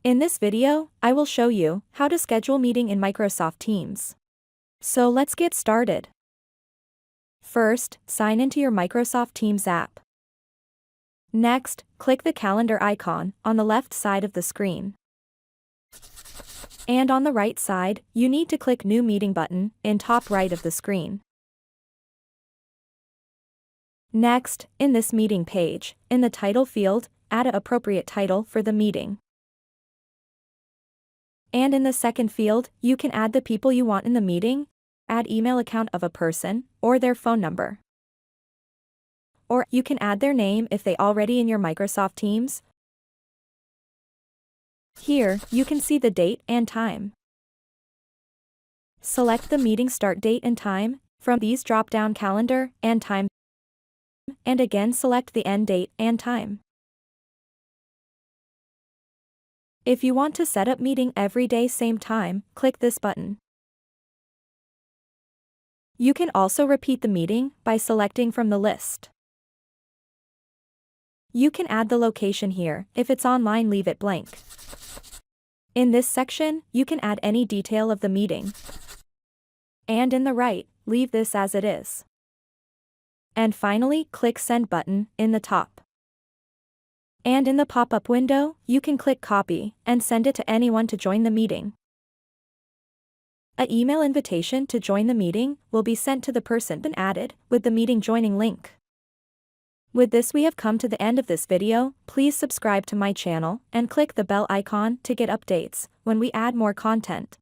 In this video, I will show you how to schedule meeting in Microsoft Teams. So let's get started. First, sign into your Microsoft Teams app. Next, click the calendar icon on the left side of the screen. And on the right side, you need to click New Meeting button in top right of the screen. Next, in this meeting page, in the title field, add an appropriate title for the meeting. And in the second field, you can add the people you want in the meeting, add email account of a person, or their phone number. Or you can add their name if they already in your Microsoft Teams. Here, you can see the date and time. Select the meeting start date and time from these drop-down calendar and time, and again select the end date and time. If you want to set up meeting every day same time, click this button. You can also repeat the meeting by selecting from the list. You can add the location here. If it's online, leave it blank. In this section, you can add any detail of the meeting. And in the right, leave this as it is. And finally, click Send button in the top. And in the pop-up window, you can click Copy and send it to anyone to join the meeting. An email invitation to join the meeting will be sent to the person been added with the meeting joining link. With this, we have come to the end of this video. Please subscribe to my channel and click the bell icon to get updates when we add more content.